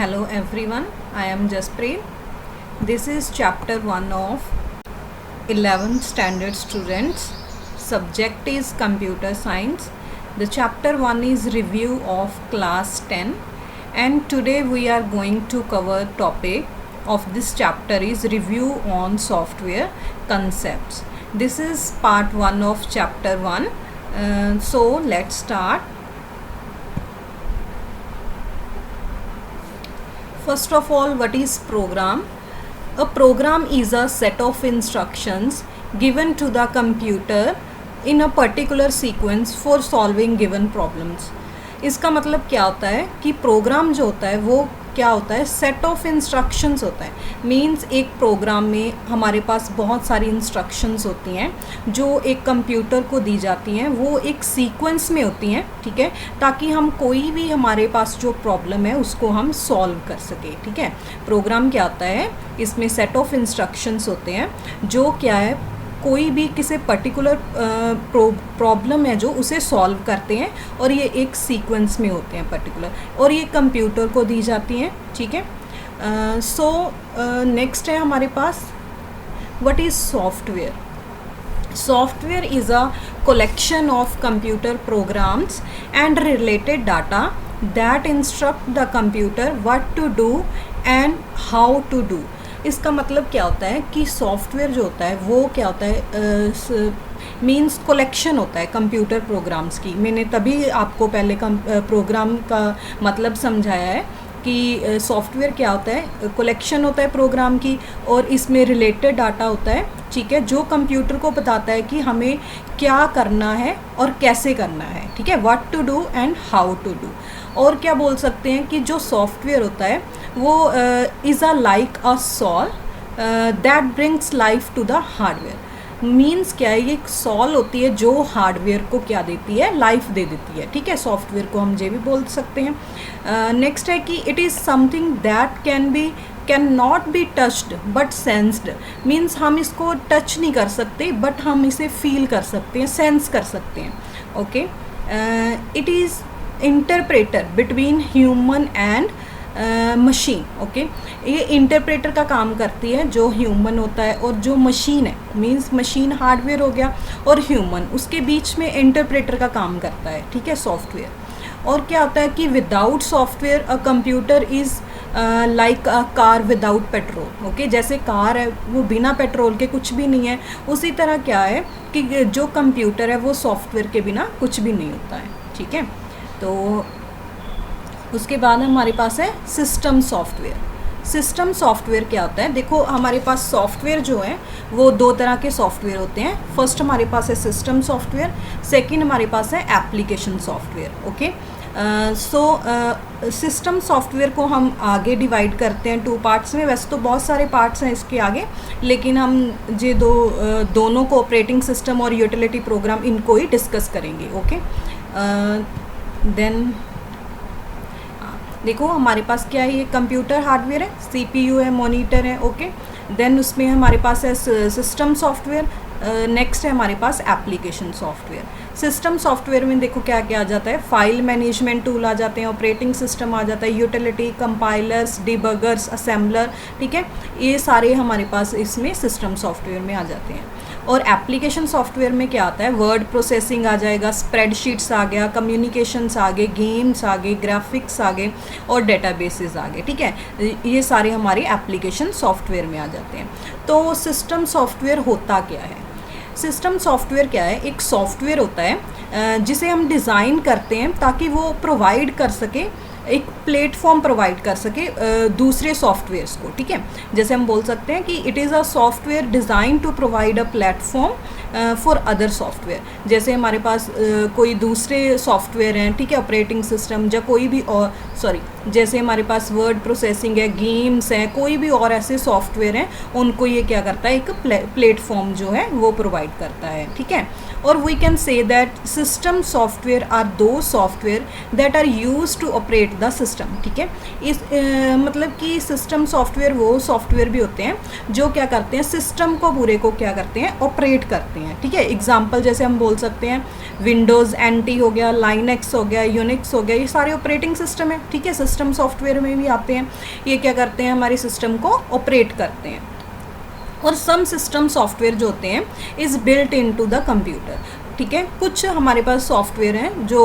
Hello everyone, I am Jaspreet. This is chapter 1 of 11th standard students. Subject is computer science. The chapter 1 is review of class 10, and today we are going to cover topic of this chapter is review on software concepts. This is part 1 of chapter 1. So let's start. First of all, what is program? A program is a set of instructions given to the computer in a particular sequence for solving given problems. इसका मतलब क्या होता है कि programme जो होता है वो क्या होता है, सेट ऑफ इंस्ट्रक्शंस होता है। मींस एक प्रोग्राम में हमारे पास बहुत सारी इंस्ट्रक्शंस होती हैं जो एक कंप्यूटर को दी जाती हैं, वो एक सीक्वेंस में होती हैं, ठीक है, ताकि हम कोई भी हमारे पास जो प्रॉब्लम है उसको हम सॉल्व कर सके, ठीक है। प्रोग्राम क्या होता है, इसमें सेट ऑफ इंस्ट्रक्शंस होते हैं जो क्या है, कोई भी किसी पर्टिकुलर प्रॉब्लम है जो उसे सॉल्व करते हैं, और ये एक सीक्वेंस में होते हैं पर्टिकुलर, और ये कंप्यूटर को दी जाती हैं, ठीक है। सो नेक्स्ट है हमारे पास what is software. Software is a collection of computer programs and related data that instruct the computer what to do and how to do. इसका मतलब क्या होता है कि सॉफ्टवेयर जो होता है वो क्या होता है, मीन्स कलेक्शन होता है कंप्यूटर प्रोग्राम्स की। मैंने तभी आपको पहले प्रोग्राम का मतलब समझाया है कि सॉफ्टवेयर क्या होता है, कलेक्शन होता है प्रोग्राम की, और इसमें रिलेटेड डाटा होता है, ठीक है, जो कंप्यूटर को बताता है कि हमें क्या करना है और कैसे करना है, ठीक है, what to do and how to do. और क्या बोल सकते हैं कि जो सॉफ्टवेयर होता है वो is a like a soul that brings life to the hardware. Means क्या है, ये एक सॉल होती है जो हार्डवेयर को क्या देती है, लाइफ दे देती है, ठीक है। सॉफ्टवेयर को हम ये भी बोल सकते हैं। नेक्स्ट है कि it is something that can not be touched but sensed. Means हम इसको टच नहीं कर सकते बट हम इसे फील कर सकते हैं, सेंस कर सकते हैं, okay. It is interpreter between human and machine, okay. ये इंटरप्रेटर का काम करती है, जो ह्यूमन होता है और जो मशीन है, मींस मशीन हार्डवेयर हो गया, और ह्यूमन उसके बीच में इंटरप्रेटर का काम करता है, ठीक है, सॉफ्टवेयर। और क्या होता है कि without software a computer is like a car without petrol, okay. जैसे कार है वो बिना पेट्रोल के कुछ भी नहीं है, उसी तरह क्या है कि जो कंप्यूटर है वो सॉफ्टवेयर के बिना कुछ भी नहीं होता है, ठीक है। तो उसके बाद हमारे पास है सिस्टम सॉफ्टवेयर। सिस्टम सॉफ्टवेयर क्या होता है, देखो हमारे पास सॉफ्टवेयर जो है वो दो तरह के सॉफ्टवेयर होते हैं। फर्स्ट हमारे पास है सिस्टम सॉफ्टवेयर, सेकंड हमारे पास है application software, okay. System software को हम आगे डिवाइड करते हैं 2 पार्ट्स में। वैसे तो बहुत सारे पार्ट्स हैं इसके आगे, लेकिन हम ये दोनों को, ऑपरेटिंग सिस्टम और यूटिलिटी प्रोग्राम, इनको ही डिस्कस करेंगे, ओके। देन देखो हमारे पास क्या है, ये कंप्यूटर हार्डवेयर है, सीपीयू है, मॉनिटर है, ओके। देन उसमें हमारे पास है सिस्टम सॉफ्टवेयर। नेक्स्ट है हमारे पास एप्लीकेशन सॉफ्टवेयर। सिस्टम सॉफ्टवेयर में देखो क्या क्या आ जाता है, फाइल मैनेजमेंट टूल आ जाते हैं, ऑपरेटिंग सिस्टम आ जाता है, यूटिलिटी, कंपाइलर्स, डिबगर्स, असेंबलर, ठीक है, ये सारे हमारे पास इसमें सिस्टम सॉफ्टवेयर में आ जाते हैं। और एप्लीकेशन सॉफ्टवेयर में क्या आता है, वर्ड प्रोसेसिंग आ जाएगा, स्प्रेडशीट्स आ गया, कम्युनिकेशंस आ गए, गेम्स आ गए, ग्राफिक्स आ गए, और डेटाबेसेस आ गए, ठीक है। ये सारे हमारे एप्लीकेशन सॉफ्टवेयर में आ जाते हैं। तो सिस्टम सॉफ्टवेयर होता क्या है, सिस्टम सॉफ्टवेयर क्या है, एक सॉफ्टवेयर होता है जिसे हम डिज़ाइन करते हैं ताकि वो प्रोवाइड कर सके, एक प्लेटफॉर्म प्रोवाइड कर सके दूसरे सॉफ्टवेयर्स को, ठीक है। जैसे हम बोल सकते हैं कि it is a software design to provide a platform for other software. जैसे हमारे पास कोई दूसरे सॉफ्टवेयर हैं, ठीक है, ऑपरेटिंग सिस्टम या कोई भी और जैसे हमारे पास वर्ड प्रोसेसिंग है, गेम्स हैं, कोई भी और ऐसे सॉफ्टवेयर हैं, उनको ये क्या करता है, एक प्लेटफॉर्म जो है वो प्रोवाइड करता है, ठीक है। और we can say that system software are do software that are use to operate the system. ठीक है, इस मतलब कि सिस्टम सॉफ्टवेयर वो सॉफ्टवेयर भी होते हैं जो क्या करते हैं, सिस्टम को पूरे को क्या करते हैं, ऑपरेट करते हैं। ठीक है, एग्जाम्पल जैसे हम बोल सकते हैं विंडोज़ NT हो गया, लाइनेक्स हो गया, यूनिक्स हो गया, ये सारे ऑपरेटिंग सिस्टम है। ठीक है, सिस्टम सॉफ्टवेयर में भी आते हैं। ये क्या करते हैं, हमारे सिस्टम को ऑपरेट करते हैं। और सम सिस्टम सॉफ्टवेयर जो होते हैं is built into the computer. ठीक है, कुछ हमारे पास सॉफ्टवेयर हैं जो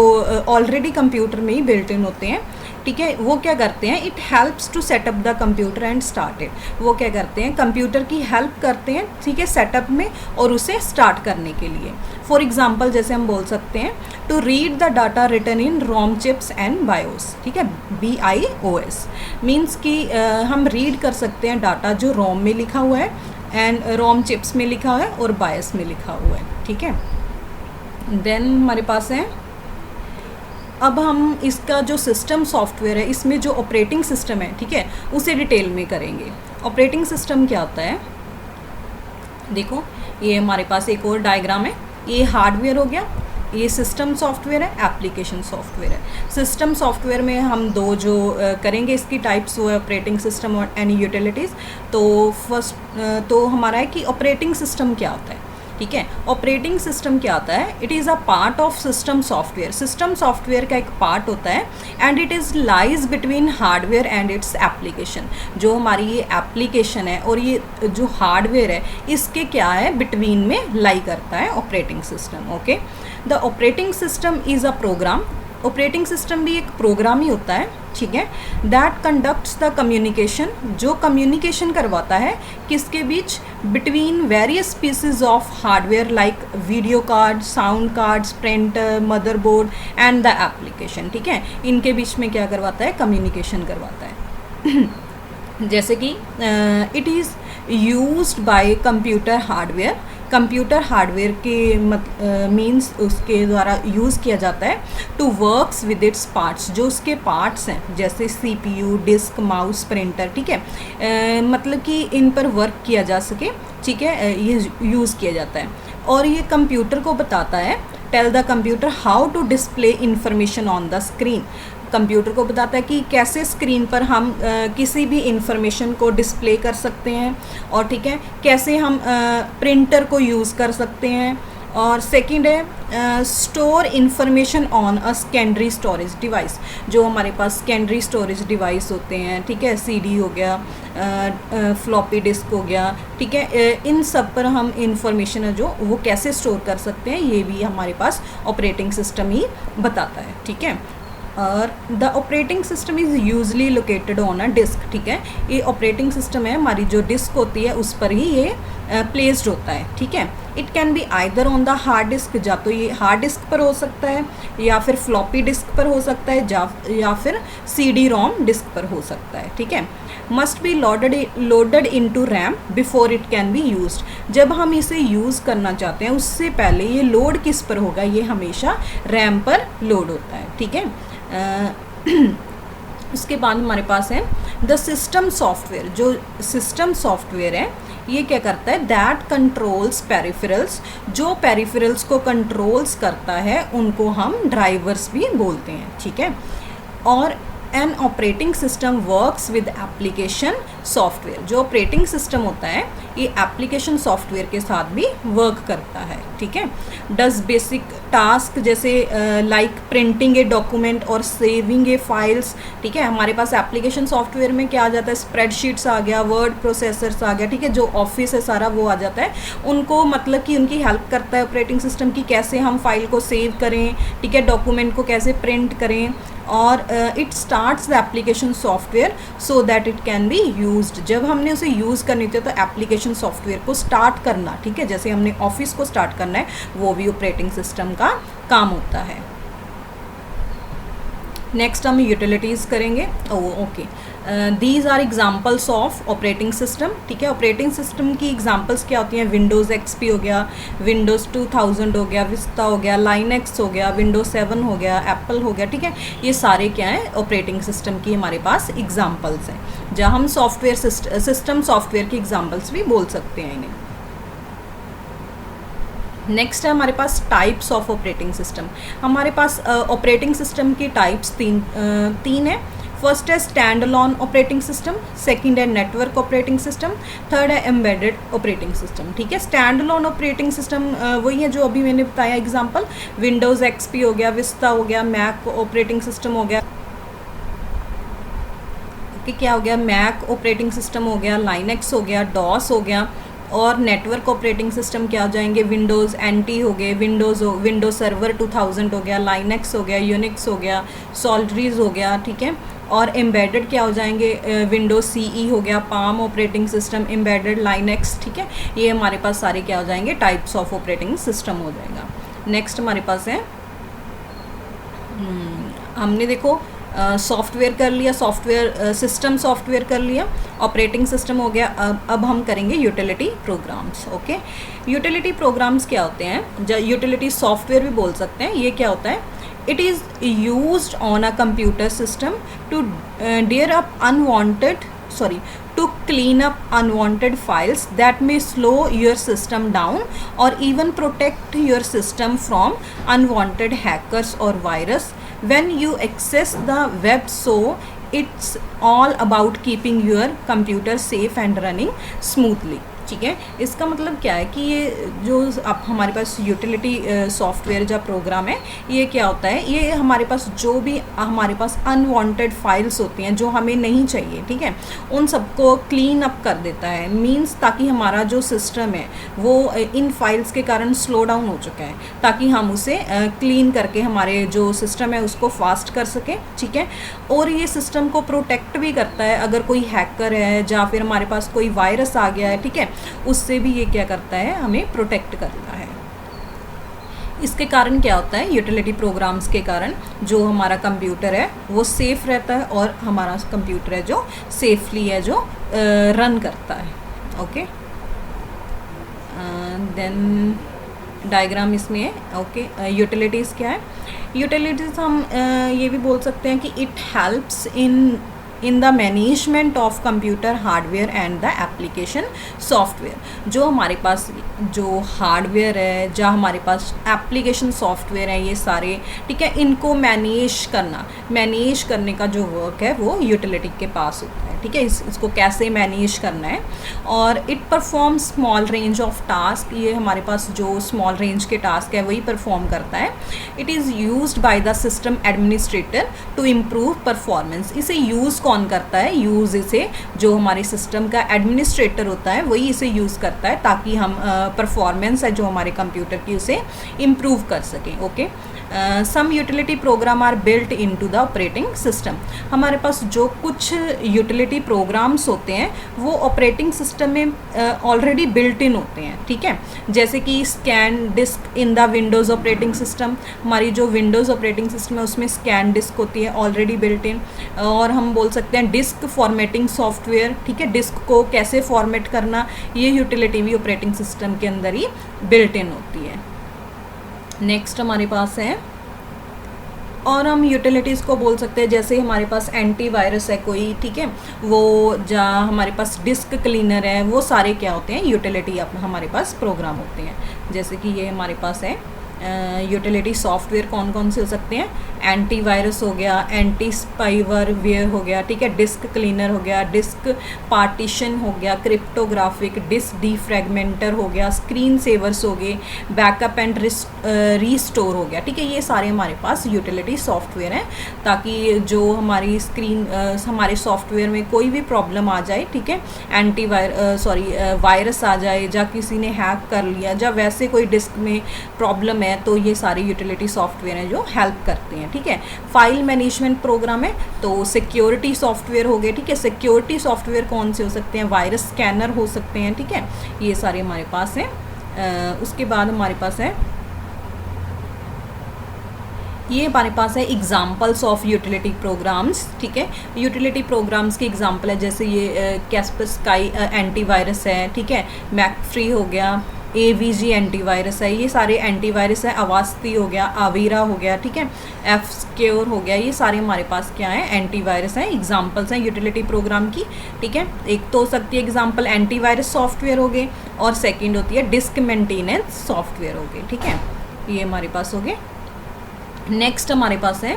ऑलरेडी कंप्यूटर में ही बिल्ट इन होते हैं। ठीक है, वो क्या करते हैं, it helps to setup the computer and start it. वो क्या करते हैं, कंप्यूटर की हेल्प करते हैं, ठीक है, सेटअप में और उसे स्टार्ट करने के लिए। फॉर एग्जांपल जैसे हम बोल सकते हैं to read the data written in ROM chips and BIOS. ठीक है, BIOS मीन्स कि हम रीड कर सकते हैं डाटा जो रोम में लिखा हुआ है एंड रोम चिप्स में लिखा हुआ है और बायोस में लिखा हुआ है। ठीक है, देन हमारे पास है, अब हम इसका जो सिस्टम सॉफ्टवेयर है इसमें जो ऑपरेटिंग सिस्टम है, ठीक है, उसे डिटेल में करेंगे। ऑपरेटिंग सिस्टम क्या होता है, देखो ये हमारे पास एक और डायग्राम है, ये हार्डवेयर हो गया, ये सिस्टम सॉफ्टवेयर है, एप्लीकेशन सॉफ्टवेयर है। सिस्टम सॉफ्टवेयर में हम दो जो करेंगे इसकी टाइप्स, वो है ऑपरेटिंग सिस्टम और एनी यूटिलिटीज़। तो फर्स्ट तो हमारा है कि ऑपरेटिंग सिस्टम क्या होता है। ठीक है, ऑपरेटिंग सिस्टम क्या होता है, it is a part of system software. System software का एक पार्ट होता है and it is lies between hardware and its application. जो हमारी ये एप्लीकेशन है और ये जो हार्डवेयर है इसके क्या है, बिटवीन में लाई करता है operating system. Okay, the operating system is a program. Operating system भी एक प्रोग्राम ही होता है। ठीक है, दैट कंडक्ट्स द कम्युनिकेशन, जो कम्युनिकेशन करवाता है किसके बीच, between various pieces of hardware like video card, sound cards, printer, motherboard and the application. ठीक है, इनके बीच में क्या करवाता है, कम्युनिकेशन करवाता है। जैसे कि it is used by computer hardware. Computer hardware के मीन्स उसके द्वारा यूज़ किया जाता है to works with its parts, जो उसके पार्ट्स हैं जैसे CPU, डिस्क, माउस, प्रिंटर। ठीक है, मतलब कि इन पर वर्क किया जा सके। ठीक है, ये यूज़ किया जाता है और ये कंप्यूटर को बताता है, tell the computer how to display information on the screen. Computer को बताता है कि कैसे स्क्रीन पर हम किसी भी इंफॉर्मेशन को डिस्प्ले कर सकते हैं और ठीक है कैसे हम प्रिंटर को यूज़ कर सकते हैं। और सेकंड है store information on a secondary storage device. जो हमारे पास सेकेंडरी स्टोरेज डिवाइस होते हैं, ठीक है, CD हो गया, फ्लॉपी डिस्क हो गया, ठीक है, इन सब पर हम इंफॉर्मेशन है जो वो कैसे स्टोर कर सकते हैं, ये भी हमारे पास ऑपरेटिंग सिस्टम ही बताता है। ठीक है, और the operating system is usually located on a disk. ठीक है, ये ऑपरेटिंग सिस्टम है, हमारी जो डिस्क होती है उस पर ही ये प्लेस्ड होता है। ठीक है, it can be either on the hard disk, या तो ये हार्ड डिस्क पर हो सकता है या फिर फ्लॉपी डिस्क पर हो सकता है या फिर CD-ROM डिस्क पर हो सकता है। ठीक है, must be loaded into RAM before it can be used. जब हम इसे यूज़ करना चाहते हैं उससे पहले ये लोड किस पर होगा, ये हमेशा रैम पर लोड होता है। ठीक है, उसके बाद हमारे पास है द सिस्टम सॉफ्टवेयर। जो सिस्टम सॉफ्टवेयर है ये क्या करता है, दैट कंट्रोल्स पेरिफेरल्स। जो पेरिफेरल्स को कंट्रोल्स करता है उनको हम ड्राइवर्स भी बोलते हैं। ठीक है, और an operating system works with application software. जो ऑपरेटिंग सिस्टम होता है ये एप्लीकेशन सॉफ्टवेयर के साथ भी वर्क करता है। ठीक है, डज बेसिक टास्क जैसे लाइक प्रिंटिंग ए डॉक्यूमेंट और सेविंग ए फाइल्स। ठीक है, हमारे पास एप्लीकेशन सॉफ्टवेयर में क्या आ जाता है, स्प्रेडशीट्स आ गया, वर्ड प्रोसेसर्स आ गया। ठीक है, जो ऑफिस है सारा वो आ जाता है, उनको मतलब कि उनकी हेल्प करता है ऑपरेटिंग सिस्टम की, कैसे हम फाइल को सेव करें, ठीक है, डॉक्यूमेंट को कैसे प्रिंट करें। और it starts the application software so that it can be used. जब हमने उसे यूज़ करनी होती है तो एप्लीकेशन सॉफ्टवेयर को स्टार्ट करना, ठीक है, जैसे हमने ऑफिस को स्टार्ट करना है वो भी ऑपरेटिंग सिस्टम का काम होता है। नेक्स्ट हम यूटिलिटीज़ करेंगे। Okay, these are examples of operating system. ठीक है, ऑपरेटिंग सिस्टम की एग्जाम्पल्स क्या होती हैं, विंडोज़ XP हो गया, विंडोज़ 2000 हो गया, विस्ता हो गया, लाइनेक्स हो गया, विंडोज़ 7 हो गया, एप्पल हो गया। ठीक है, ये सारे क्या हैं, ऑपरेटिंग सिस्टम की हमारे पास एग्जाम्पल्स हैं, जहाँ हम सॉफ्टवेयर सिस्टम सॉफ्टवेयर की एग्जाम्पल्स भी बोल सकते हैं इन्हें। नेक्स्ट है हमारे पास टाइप्स ऑफ ऑपरेटिंग सिस्टम। हमारे पास ऑपरेटिंग सिस्टम की टाइप्स तीन है। फर्स्ट है stand alone operating system, second है नेटवर्क ऑपरेटिंग सिस्टम, थर्ड है एम्बेडेड ऑपरेटिंग सिस्टम। ठीक है, स्टैंड अलोन ऑपरेटिंग सिस्टम वही है जो अभी मैंने बताया एग्जांपल, विंडोज़ एक्सपी हो गया, विस्ता हो गया, मैक ऑपरेटिंग सिस्टम हो गया, क्या हो गया, मैक ऑपरेटिंग सिस्टम हो गया, लाइनक्स हो गया, डॉस हो गया। और नेटवर्क ऑपरेटिंग सिस्टम क्या हो जाएंगे, विंडोज़ एनटी हो गए, विंडोज सर्वर 2000 हो गया, लाइनक्स हो गया, यूनिक्स हो गया, सॉल्ड्रीज हो गया। ठीक है, और एम्बेडेड क्या हो जाएंगे, विंडोज सीई हो गया, palm operating system, embedded Linux. ठीक है, ये हमारे पास सारे क्या हो जाएंगे, टाइप्स ऑफ ऑपरेटिंग सिस्टम हो जाएगा। नेक्स्ट हमारे पास है हमने देखो सॉफ्टवेयर कर लिया, सॉफ्टवेयर सिस्टम सॉफ्टवेयर कर लिया, ऑपरेटिंग सिस्टम हो गया। अब हम करेंगे utility programmes. Okay, utility programmes क्या होते हैं, यूटिलिटी सॉफ्टवेयर भी बोल सकते हैं। ये क्या होता है, it is used on a computer system to to clean up unwanted files that may slow your system down or even protect your system from unwanted hackers or virus when you access the web. So it's all about keeping your computer safe and running smoothly. ठीक है, इसका मतलब क्या है कि ये जो अब हमारे पास यूटिलिटी सॉफ्टवेयर जो प्रोग्राम है, ये क्या होता है, ये हमारे पास जो भी हमारे पास अनवांटेड फाइल्स होती हैं जो हमें नहीं चाहिए, ठीक है, उन सबको क्लीन अप कर देता है। मींस ताकि हमारा जो सिस्टम है वो इन फाइल्स के कारण स्लो डाउन हो चुका है, ताकि हम उसे क्लीन करके हमारे जो सिस्टम है उसको फास्ट कर सकें। ठीक है, और ये सिस्टम को प्रोटेक्ट भी करता है, अगर कोई हैकर है या फिर हमारे पास कोई वायरस आ गया है, ठीक है, उससे भी ये क्या करता है, हमें प्रोटेक्ट करता है। इसके कारण क्या होता है, यूटिलिटी प्रोग्राम्स के कारण जो हमारा कंप्यूटर है वो सेफ़ रहता है और हमारा कंप्यूटर है जो सेफली है जो रन करता है। ओके, देन डायग्राम इसमें है। ओके, यूटिलिटीज़ क्या है, यूटिलिटीज़ हम ये भी बोल सकते हैं कि it helps in the management of computer hardware and the application software. जो हमारे पास जो हार्डवेयर है, जो हमारे पास एप्लीकेशन सॉफ्टवेयर है, ये सारे, ठीक है, इनको मैनेज करने का जो वर्क है वो यूटिलिटी के पास होता है। ठीक है, इसको कैसे मैनेज करना है, और it perform small range of task. ये हमारे पास जो स्मॉल रेंज के टास्क है वही परफॉर्म करता है। It is used by the system administrator to improve performance. इसे यूज़ कौन करता है, यूज़ इसे जो हमारे सिस्टम का एडमिनिस्ट्रेटर होता है वही इसे यूज़ करता है, ताकि हम परफॉर्मेंस है जो हमारे कंप्यूटर की उसे इम्प्रूव कर सकें। Okay, some utility program are built into the operating system. हमारे पास जो कुछ यूटिलिटी प्रोग्राम्स होते हैं वो ऑपरेटिंग सिस्टम में ऑलरेडी बिल्ट इन होते हैं। ठीक है, जैसे कि scan disk in the Windows operating system. हमारी जो विंडोज़ ऑपरेटिंग सिस्टम है उसमें स्कैन डिस्क होती है ऑलरेडी बिल्ट इन। और हम बोल सकते हैं डिस्क फॉर्मेटिंग सॉफ्टवेयर। ठीक है, डिस्क को कैसे फॉर्मेट करना, ये यूटिलिटी भी ऑपरेटिंग सिस्टम के अंदर ही बिल्ट इन होती है। नेक्स्ट हमारे पास है, और हम यूटिलिटीज़ को बोल सकते हैं जैसे हमारे पास एंटीवायरस है कोई, ठीक है, वो जहाँ हमारे पास डिस्क क्लीनर है, वो सारे क्या होते हैं, यूटिलिटी हमारे पास प्रोग्राम होते हैं। जैसे कि ये हमारे पास है यूटिलिटी सॉफ्टवेयर कौन कौन से हो सकते हैं, एंटीवायरस हो गया, एंटी स्पाईवेयर हो गया, ठीक है, डिस्क क्लीनर हो गया, डिस्क पार्टीशन हो गया, क्रिप्टोग्राफिक, डिस्क डीफ्रैगमेंटर हो गया, स्क्रीन सेवर्स हो गए, बैकअप एंड रीस्टोर हो गया। ठीक है, ये सारे हमारे पास यूटिलिटी सॉफ्टवेयर हैं, ताकि जो हमारी हमारे सॉफ्टवेयर में कोई भी प्रॉब्लम आ जाए, ठीक है, वायरस आ जाए, या किसी ने हैक कर लिया, या वैसे कोई डिस्क में प्रॉब्लम है, तो ये सारे यूटिलिटी सॉफ्टवेयर हैं जो हेल्प करते हैं। ठीक है, फाइल मैनेजमेंट प्रोग्राम है तो सिक्योरिटी सॉफ्टवेयर हो गए। ठीक है, सिक्योरिटी सॉफ्टवेयर कौन से हो सकते हैं, वायरस स्कैनर हो सकते हैं। ठीक है, ये सारे हमारे पास हैं। उसके बाद हमारे पास है, ये हमारे पास है एग्जाम्पल्स ऑफ यूटिलिटी प्रोग्राम्स। ठीक है, यूटिलिटी प्रोग्राम्स के एग्जाम्पल है जैसे ये कैस्परस्काई एंटीवायरस है, ठीक है, मैकफ्री हो गया, AVG एंटीवायरस है, ये सारे एंटीवायरस है। अवास्ती हो गया, आवीरा हो गया, ठीक है, एफ सिक्योर हो गया, ये सारे हमारे पास क्या है, एंटीवायरस हैं, एग्जांपल्स हैं यूटिलिटी प्रोग्राम की, ठीक है। एक तो हो सकती है एग्जांपल एंटीवायरस सॉफ्टवेयर हो गए, और सेकंड होती है डिस्क मेंटेनेंस सॉफ्टवेयर हो गए, ठीक है, ये हमारे पास हो गए। नेक्स्ट हमारे पास है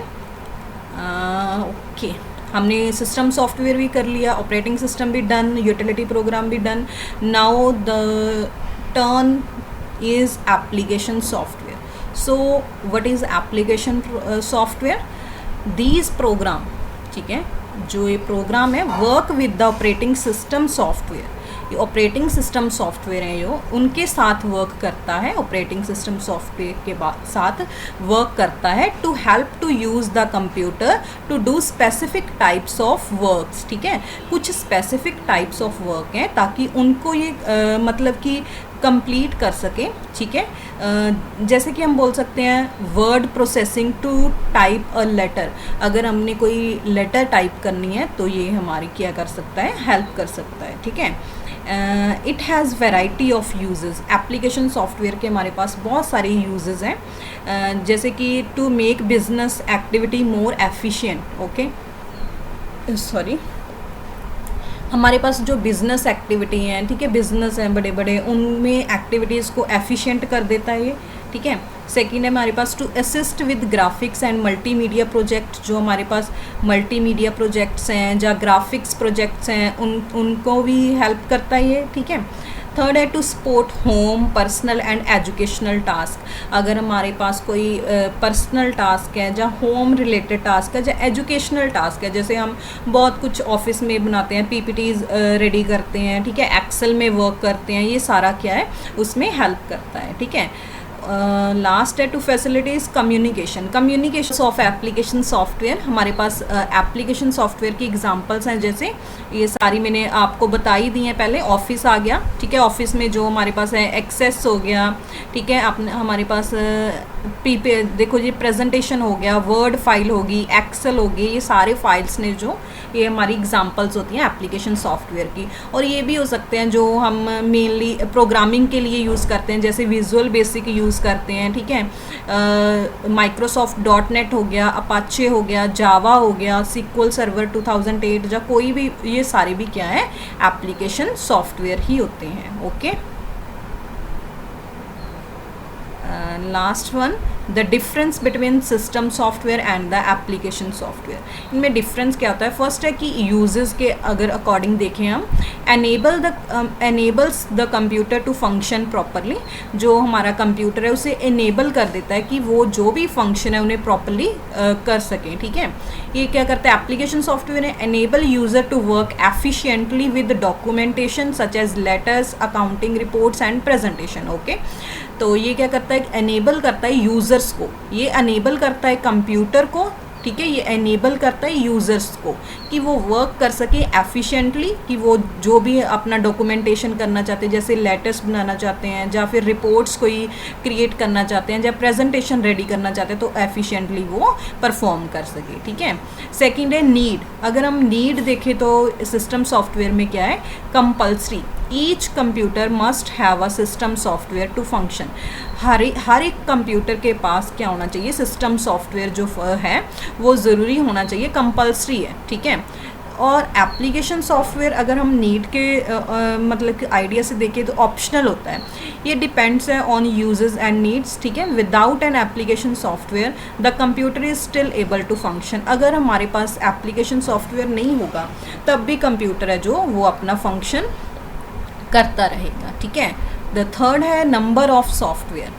ओके, हमने सिस्टम सॉफ्टवेयर भी कर लिया, ऑपरेटिंग सिस्टम भी डन, यूटिलिटी प्रोग्राम भी done. Now the turn is application software. So what is application software? These program, ठीक है, जो ये प्रोग्राम है work with the operating system software. ये ऑपरेटिंग सिस्टम सॉफ्टवेयर है जो उनके साथ वर्क करता है, ऑपरेटिंग सिस्टम सॉफ्टवेयर के साथ वर्क करता है to help to use the computer to do specific types of works, ठीक है। कुछ स्पेसिफिक टाइप्स ऑफ वर्क हैं ताकि उनको ये मतलब कि कंप्लीट कर सके, ठीक है। जैसे कि हम बोल सकते हैं word processing to type a letter, अगर हमने कोई लेटर टाइप करनी है तो ये हमारी क्या कर सकता है, हेल्प कर सकता है, ठीक है। It has variety of uses. Application software के हमारे पास बहुत सारे यूजेस हैं, जैसे कि to make business activity more efficient, okay, sorry, हमारे पास जो बिज़नेस एक्टिविटी हैं, ठीक है, बिज़नेस हैं बड़े बड़े, उनमें एक्टिविटीज़ को एफिशिएंट कर देता है ये, ठीक है। सेकेंड है हमारे पास to assist with graphics and multimedia project, जो हमारे पास मल्टीमीडिया प्रोजेक्ट्स हैं या ग्राफिक्स प्रोजेक्ट्स हैं उनको भी हेल्प करता है ये, ठीक है। थर्ड है to support home personal and educational task. अगर हमारे पास कोई पर्सनल टास्क है या होम रिलेटेड टास्क है या एजुकेशनल टास्क है, जैसे हम बहुत कुछ ऑफिस में बनाते हैं, PPTs रेडी करते हैं, ठीक है, एक्सेल में वर्क करते हैं, ये सारा क्या है उसमें हेल्प करता है, ठीक है। लास्ट है to facilities communication of application software. हमारे पास एप्लीकेशन सॉफ्टवेयर की एग्जांपल्स हैं, जैसे ये सारी मैंने आपको बताई दी हैं पहले। ऑफिस आ गया, ठीक है, ऑफिस में जो हमारे पास है एक्सेस हो गया, ठीक है, अपने हमारे पास देखो ये प्रेजेंटेशन हो गया, वर्ड फाइल होगी, एक्सेल होगी, ये सारे फाइल्स ने जो ये हमारी एग्जांपल्स होती हैं एप्लीकेशन सॉफ्टवेयर की। और ये भी हो सकते हैं जो हम मेनली प्रोग्रामिंग के लिए यूज़ करते हैं, जैसे विजुअल बेसिक यूज़ करते हैं, ठीक है, माइक्रोसॉफ्ट .NET हो गया, अपाचे हो गया, जावा हो गया, SQL सर्वर 2008 या कोई भी, ये सारे भी क्या है एप्लीकेशन सॉफ्टवेयर ही होते हैं, okay. Last one, the difference between system software and the application software. इनमें डिफरेंस क्या होता है? फर्स्ट है कि यूजेस के अगर अकॉर्डिंग देखें हम, enables the computer to function properly. जो हमारा कंप्यूटर है उसे एनेबल कर देता है कि वो जो भी फंक्शन है उन्हें प्रॉपरली कर सकें, ठीक है। ये क्या करता है एप्लीकेशन सॉफ्टवेयर है? Enable user to work efficiently with documentation such as letters, accounting reports and presentation, okay. तो ये क्या करता है? एनेबल करता है यूज़र्स को, ये एनेबल करता है कंप्यूटर को, ठीक है, ये एनेबल करता है यूज़र्स को कि वो वर्क कर सके एफिशिएंटली, कि वो जो भी अपना डॉक्यूमेंटेशन करना चाहते हैं, जैसे लेटर्स बनाना चाहते हैं या फिर रिपोर्ट्स कोई क्रिएट करना चाहते हैं या प्रेजेंटेशन रेडी करना चाहते हैं, तो एफिशिएंटली वो परफॉर्म कर सके, ठीक है। सेकंड है नीड। अगर हम नीड देखें तो सिस्टम सॉफ्टवेयर में क्या है? Compulsory, each computer must have a system software to function. हर एक कंप्यूटर के पास क्या होना चाहिए? सिस्टम सॉफ्टवेयर जो है वो ज़रूरी होना चाहिए, कंपल्सरी है, ठीक है। और एप्लीकेशन सॉफ्टवेयर अगर हम नीड के मतलब कि आइडिया से देखें तो ऑप्शनल होता है, ये डिपेंड्स है ऑन यूजेस एंड नीड्स, ठीक है। Without an application software the computer is still able to function. अगर हमारे पास एप्लीकेशन सॉफ्टवेयर नहीं होगा तब भी कंप्यूटर है जो वो अपना फंक्शन करता रहेगा, ठीक है। द थर्ड है नंबर ऑफ सॉफ्टवेयर,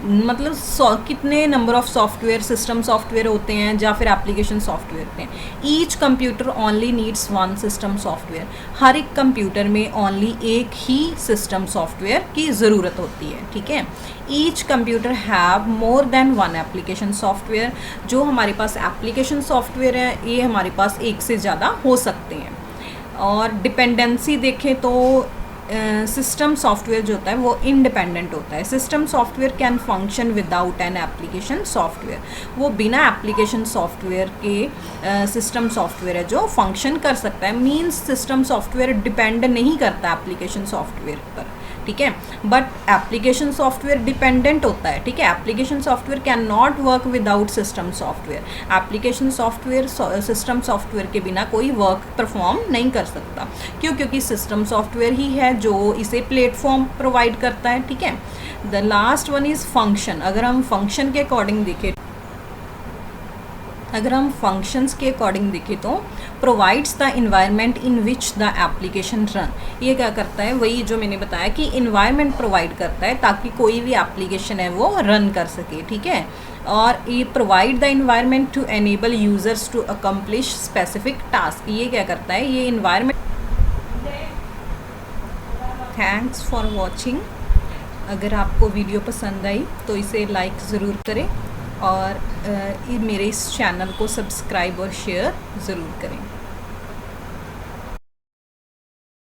मतलब कितने number of software, system software होते हैं या फिर एप्लीकेशन सॉफ्टवेयर होते हैं। Each computer only needs one system software. हर एक कंप्यूटर में ओनली एक ही सिस्टम सॉफ्टवेयर की ज़रूरत होती है, ठीक है। Each computer have more than one application software. जो हमारे पास एप्लीकेशन सॉफ्टवेयर है ये हमारे पास एक से ज़्यादा हो सकते हैं। और डिपेंडेंसी देखें तो सिस्टम सॉफ्टवेयर जो होता है वो इंडिपेंडेंट होता है। System software can function without an application software. वो बिना एप्लीकेशन सॉफ्टवेयर के सिस्टम सॉफ्टवेयर है जो फंक्शन कर सकता है। मीन्स सिस्टम सॉफ्टवेयर डिपेंड नहीं करता एप्लीकेशन सॉफ्टवेयर पर, ठीक है। बट एप्लीकेशन सॉफ्टवेयर डिपेंडेंट होता है, ठीक है। Application software can not work without system software. Application software system software के बिना कोई वर्क परफॉर्म नहीं कर सकता। क्यों? क्योंकि सिस्टम सॉफ्टवेयर ही है जो इसे प्लेटफॉर्म प्रोवाइड करता है, ठीक है। The last one is function. अगर हम फंक्शन के अकॉर्डिंग देखें, तो provides the environment in which the application run. ये क्या करता है? वही जो मैंने बताया कि इन्वायरमेंट प्रोवाइड करता है ताकि कोई भी एप्लीकेशन है वो रन कर सके, ठीक है। और ये provide the environment to enable users to accomplish specific task. ये क्या करता है? ये इन्वायरमेंट। Thanks for watching. अगर आपको वीडियो पसंद आई तो इसे लाइक ज़रूर करें और मेरे इस चैनल को सब्सक्राइब और शेयर ज़रूर करें।